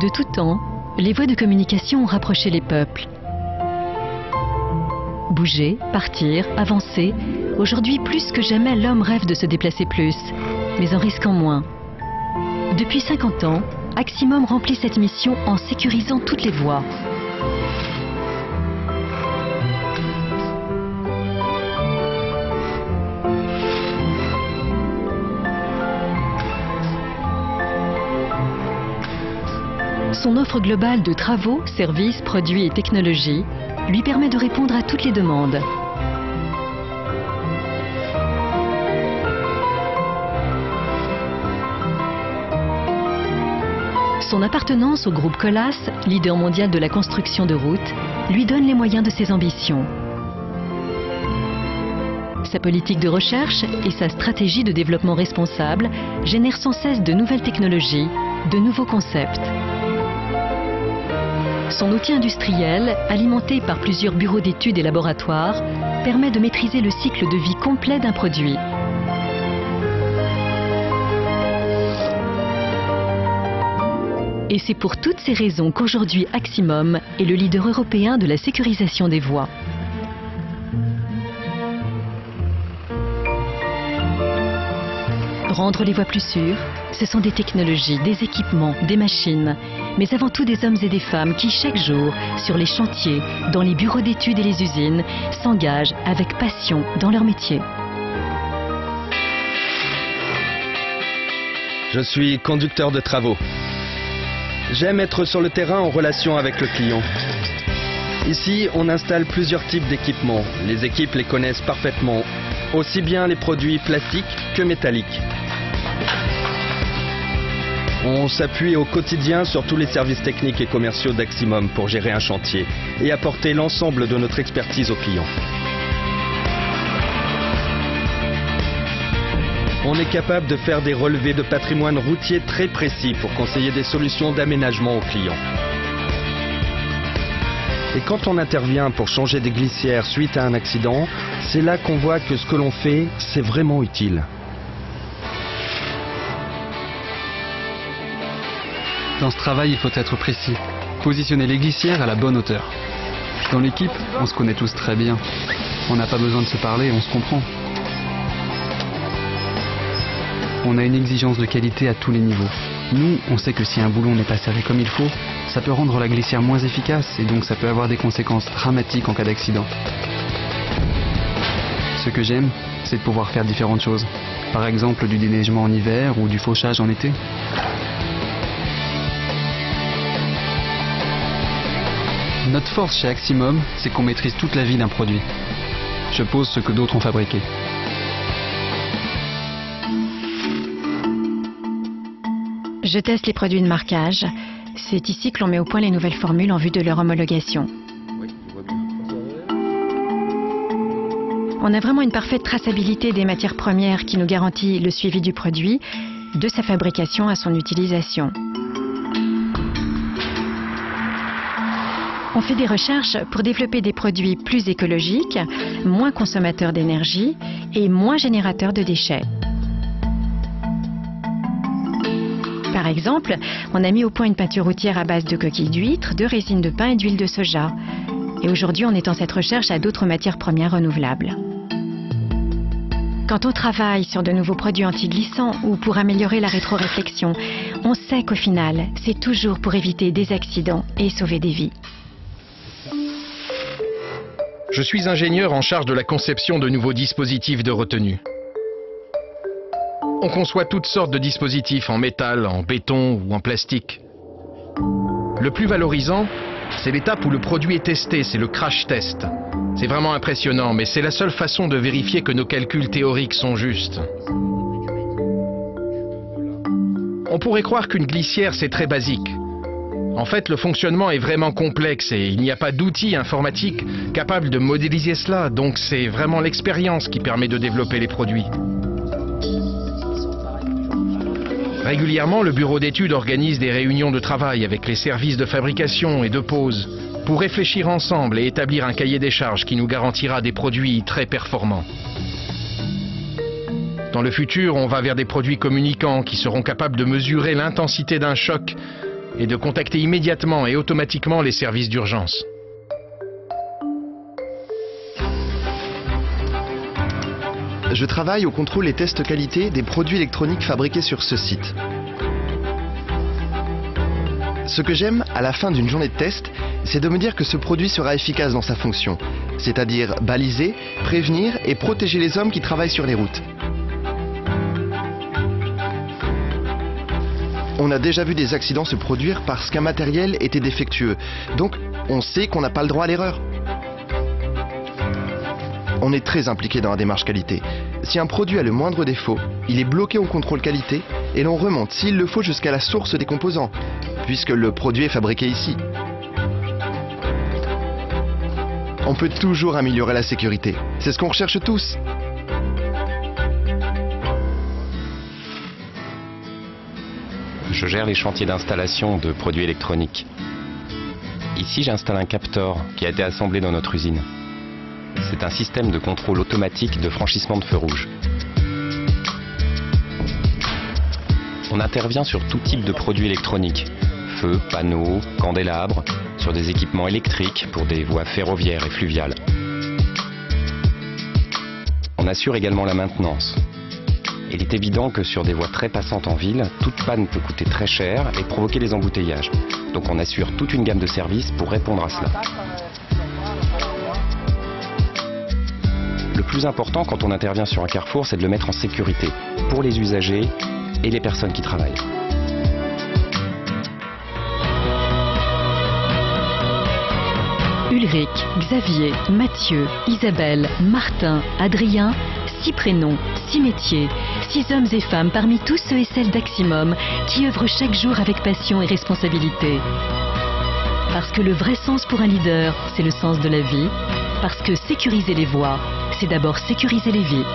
De tout temps, les voies de communication ont rapproché les peuples. Bouger, partir, avancer, aujourd'hui plus que jamais l'homme rêve de se déplacer plus, mais en risquant moins. Depuis 50 ans, Aximum remplit cette mission en sécurisant toutes les voies. Son offre globale de travaux, services, produits et technologies lui permet de répondre à toutes les demandes. Son appartenance au groupe Colas, leader mondial de la construction de routes, lui donne les moyens de ses ambitions. Sa politique de recherche et sa stratégie de développement responsable génèrent sans cesse de nouvelles technologies, de nouveaux concepts. Son outil industriel, alimenté par plusieurs bureaux d'études et laboratoires, permet de maîtriser le cycle de vie complet d'un produit. Et c'est pour toutes ces raisons qu'aujourd'hui Aximum est le leader européen de la sécurisation des voies. Rendre les voies plus sûres, ce sont des technologies, des équipements, des machines, mais avant tout des hommes et des femmes qui, chaque jour, sur les chantiers, dans les bureaux d'études et les usines, s'engagent avec passion dans leur métier. Je suis conducteur de travaux. J'aime être sur le terrain en relation avec le client. Ici, on installe plusieurs types d'équipements. Les équipes les connaissent parfaitement, aussi bien les produits plastiques que métalliques. On s'appuie au quotidien sur tous les services techniques et commerciaux d'Aximum pour gérer un chantier et apporter l'ensemble de notre expertise aux clients. On est capable de faire des relevés de patrimoine routier très précis pour conseiller des solutions d'aménagement aux clients. Et quand on intervient pour changer des glissières suite à un accident, c'est là qu'on voit que ce que l'on fait, c'est vraiment utile. Dans ce travail, il faut être précis. Positionner les glissières à la bonne hauteur. Dans l'équipe, on se connaît tous très bien. On n'a pas besoin de se parler, on se comprend. On a une exigence de qualité à tous les niveaux. Nous, on sait que si un boulon n'est pas serré comme il faut, ça peut rendre la glissière moins efficace et donc ça peut avoir des conséquences dramatiques en cas d'accident. Ce que j'aime, c'est de pouvoir faire différentes choses. Par exemple, du déneigement en hiver ou du fauchage en été. Notre force chez Aximum, c'est qu'on maîtrise toute la vie d'un produit. Je pose ce que d'autres ont fabriqué. Je teste les produits de marquage. C'est ici que l'on met au point les nouvelles formules en vue de leur homologation. On a vraiment une parfaite traçabilité des matières premières qui nous garantit le suivi du produit, de sa fabrication à son utilisation. On fait des recherches pour développer des produits plus écologiques, moins consommateurs d'énergie et moins générateurs de déchets. Par exemple, on a mis au point une peinture routière à base de coquilles d'huîtres, de résine de pin et d'huile de soja. Et aujourd'hui, on étend cette recherche à d'autres matières premières renouvelables. Quand on travaille sur de nouveaux produits anti-glissants ou pour améliorer la rétroréflexion, on sait qu'au final, c'est toujours pour éviter des accidents et sauver des vies. Je suis ingénieur en charge de la conception de nouveaux dispositifs de retenue. On conçoit toutes sortes de dispositifs en métal, en béton ou en plastique. Le plus valorisant, c'est l'étape où le produit est testé, c'est le crash test. C'est vraiment impressionnant, mais c'est la seule façon de vérifier que nos calculs théoriques sont justes. On pourrait croire qu'une glissière, c'est très basique. En fait, le fonctionnement est vraiment complexe et il n'y a pas d'outils informatiques capables de modéliser cela, donc c'est vraiment l'expérience qui permet de développer les produits. Régulièrement, le bureau d'études organise des réunions de travail avec les services de fabrication et de pose pour réfléchir ensemble et établir un cahier des charges qui nous garantira des produits très performants. Dans le futur, on va vers des produits communicants qui seront capables de mesurer l'intensité d'un choc et de contacter immédiatement et automatiquement les services d'urgence. Je travaille au contrôle et test qualité des produits électroniques fabriqués sur ce site. Ce que j'aime à la fin d'une journée de test, c'est de me dire que ce produit sera efficace dans sa fonction, c'est-à-dire baliser, prévenir et protéger les hommes qui travaillent sur les routes. On a déjà vu des accidents se produire parce qu'un matériel était défectueux, donc on sait qu'on n'a pas le droit à l'erreur. On est très impliqué dans la démarche qualité. Si un produit a le moindre défaut, il est bloqué au contrôle qualité et l'on remonte s'il le faut jusqu'à la source des composants, puisque le produit est fabriqué ici. On peut toujours améliorer la sécurité. C'est ce qu'on recherche tous. Je gère les chantiers d'installation de produits électroniques. Ici, j'installe un Captor qui a été assemblé dans notre usine. C'est un système de contrôle automatique de franchissement de feu rouge. On intervient sur tout type de produits électroniques. Feux, panneaux, candélabres, sur des équipements électriques pour des voies ferroviaires et fluviales. On assure également la maintenance. Il est évident que sur des voies très passantes en ville, toute panne peut coûter très cher et provoquer des embouteillages. Donc on assure toute une gamme de services pour répondre à cela. Le plus important quand on intervient sur un carrefour, c'est de le mettre en sécurité pour les usagers et les personnes qui travaillent. Ulrich, Xavier, Mathieu, Isabelle, Martin, Adrien, 6 prénoms, 6 métiers, 6 hommes et femmes parmi tous ceux et celles d'Aximum qui œuvrent chaque jour avec passion et responsabilité. Parce que le vrai sens pour un leader, c'est le sens de la vie. Parce que sécuriser les voies, c'est d'abord sécuriser les vies.